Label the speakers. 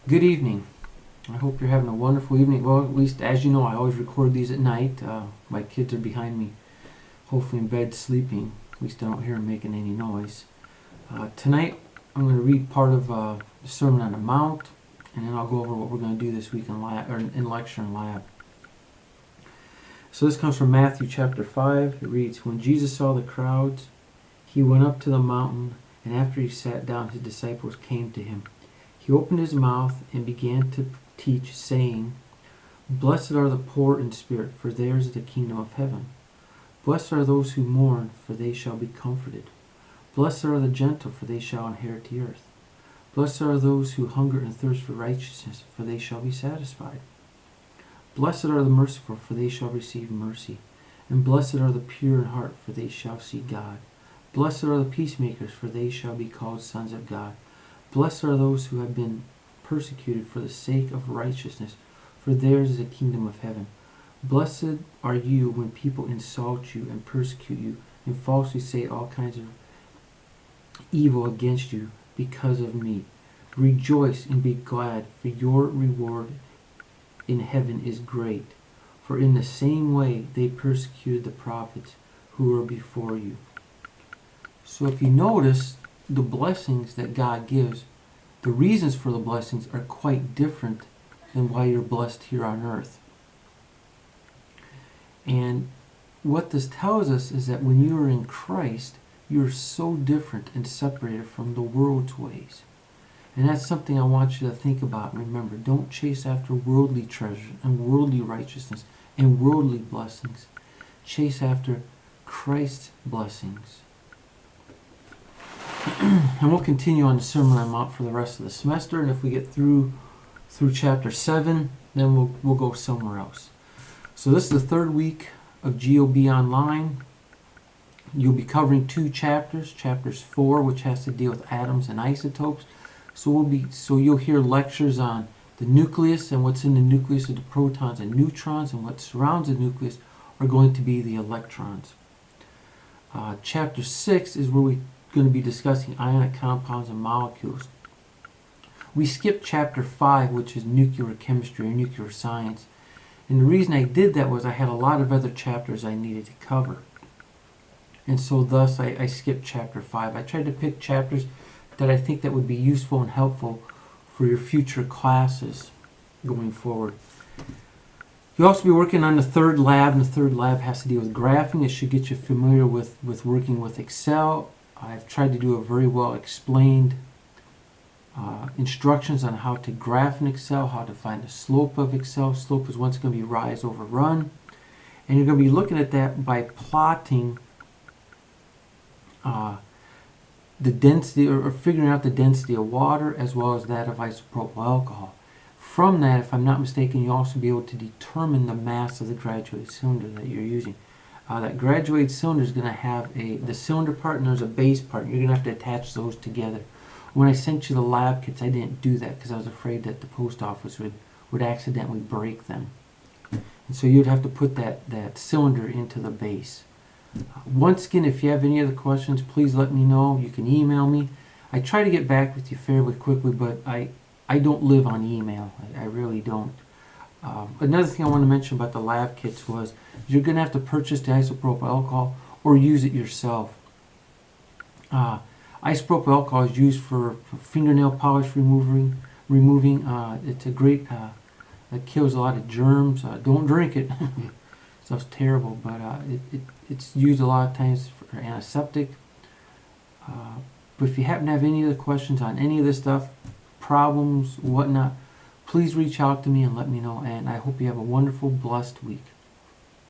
Speaker 1: Good evening. I hope you're having a wonderful evening. Well, at least as you know, I always record these at night. My kids are behind me, hopefully in bed sleeping. At least I don't hear them making any noise. Tonight, I'm going to read part of the Sermon on the Mount, and then I'll go over what we're going to do this week in lecture and lab. So this comes from Matthew chapter 5. It reads, "When Jesus saw the crowds, he went up to the mountain, and after he sat down, his disciples came to him. He opened his mouth and began to teach, saying, 'Blessed are the poor in spirit, for theirs is the kingdom of heaven. Blessed are those who mourn, for they shall be comforted. Blessed are the gentle, for they shall inherit the earth. Blessed are those who hunger and thirst for righteousness, for they shall be satisfied. Blessed are the merciful, for they shall receive mercy. And blessed are the pure in heart, for they shall see God. Blessed are the peacemakers, for they shall be called sons of God. Blessed are those who have been persecuted for the sake of righteousness, for theirs is the kingdom of heaven. Blessed are you when people insult you and persecute you and falsely say all kinds of evil against you because of me. Rejoice and be glad, for your reward in heaven is great. For in the same way they persecuted the prophets who were before you.'" So if you notice, the blessings that God gives, the reasons for the blessings are quite different than why you're blessed here on earth. And what this tells us is that when you are in Christ, you're so different and separated from the world's ways. And that's something I want you to think about and remember. Don't chase after worldly treasure and worldly righteousness and worldly blessings. Chase after Christ's blessings. And we'll continue on the Sermon on the Mount for the rest of the semester. And if we get through chapter 7, then we'll go somewhere else. So this is the third week of GOB Online. You'll be covering two chapters. Chapters 4, which has to deal with atoms and isotopes. So you'll hear lectures on the nucleus, and what's in the nucleus of the protons and neutrons, and what surrounds the nucleus are going to be the electrons. Chapter 6 is where we're going to be discussing ionic compounds and molecules. We skipped chapter 5, which is nuclear chemistry or nuclear science. And the reason I did that was I had a lot of other chapters I needed to cover. And so thus I skipped chapter 5. I tried to pick chapters that I think that would be useful and helpful for your future classes going forward. You'll also be working on the third lab, and the third lab has to deal with graphing. It should get you familiar with working with Excel. I've tried to do a very well explained instructions on how to graph in Excel, how to find the slope of Excel. Slope is once going to be rise over run. And you're going to be looking at that by plotting the density or figuring out the density of water as well as that of isopropyl alcohol. From that, if I'm not mistaken, you'll also be able to determine the mass of the graduated cylinder that you're using. That graduated cylinder is going to have the cylinder part and there's a base part. You're going to have to attach those together. When I sent you the lab kits, I didn't do that because I was afraid that the post office would accidentally break them. And so you'd have to put that cylinder into the base. Once again, if you have any other questions, please let me know. You can email me. I try to get back with you fairly quickly, but I don't live on email. I really don't. Another thing I want to mention about the lab kits was you're going to have to purchase the isopropyl alcohol or use it yourself. Isopropyl alcohol is used for fingernail polish removing. It's a great, it kills a lot of germs. Don't drink it. Stuff's terrible, but it's used a lot of times for antiseptic. But if you happen to have any other questions on any of this stuff, problems, whatnot, please reach out to me and let me know. And I hope you have a wonderful, blessed week.